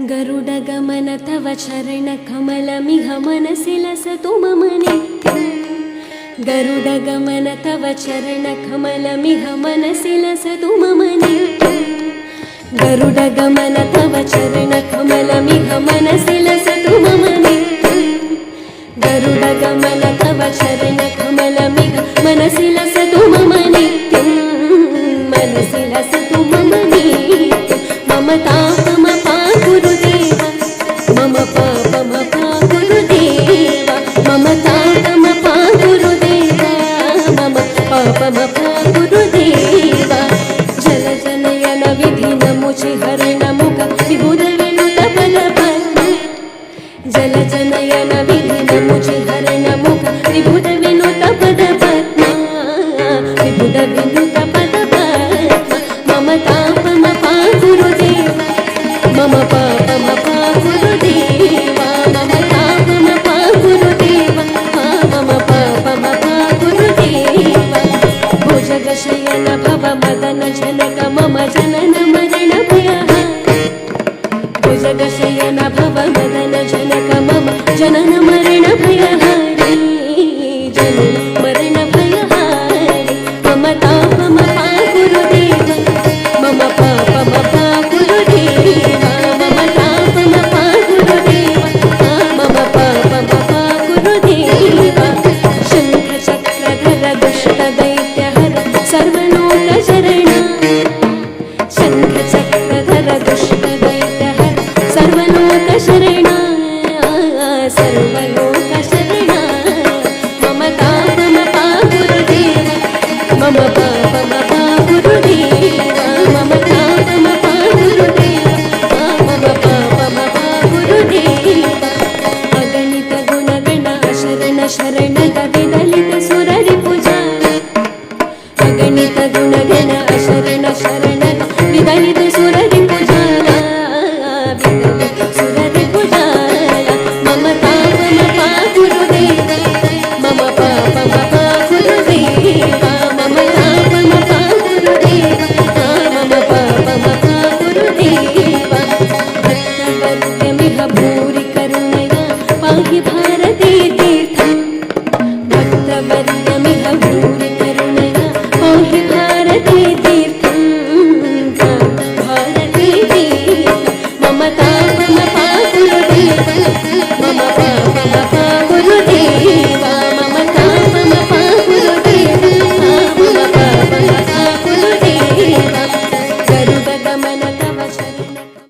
गरुडगमन तव चरणकमलमिह मनसि लसतु मम नित्यम्। गरुडगमन तव चरणकमलमिह मनसि लसतु मम नित्यम्। गरुडगमन तव चरणकमलमिह मनसि लसतु मम नित्यम्। गरुडगमन तव चरणकमलमिह मनसि लसतु मम नित्यम्। मनसि लसतु मम नित्यम्। मम तापमपा गुरुदेव मम पापमपा गुरुदेव मम तापमपा गुरुदेव मम पापमपा गुरुदेव। जलजनयन विधिनमुचि हरणमुख विबुधविनुत पदपद्म। जलजनयन विधिनमुचि हरणमुख विबुधविनुत पदपद्म। विबुधविनुत पदपद्म मम तापमपा गुरुदेव मम पापमपा गुरुदेव मम तापमपा गुरुदेव मम पापमपा गुरुदेव। भुजगशयन भव मदन जनक मम जनन मरण भयहारि। भुजगशयन भव मदन जनक मम जनन मरण भयहारि। जनन मरण भयहारि मम तापमपा गुरुदेव मम पापमपा गुरुदेव मम तापमपा गुरुदेव मम पापमपा गुरुदेव। शङ्खचक्रधर दुष्टदैत्यहर सर्वलोकशरण। शङ्खचक्रधर दुष्टदैत्यहर सर्वलोकशरण।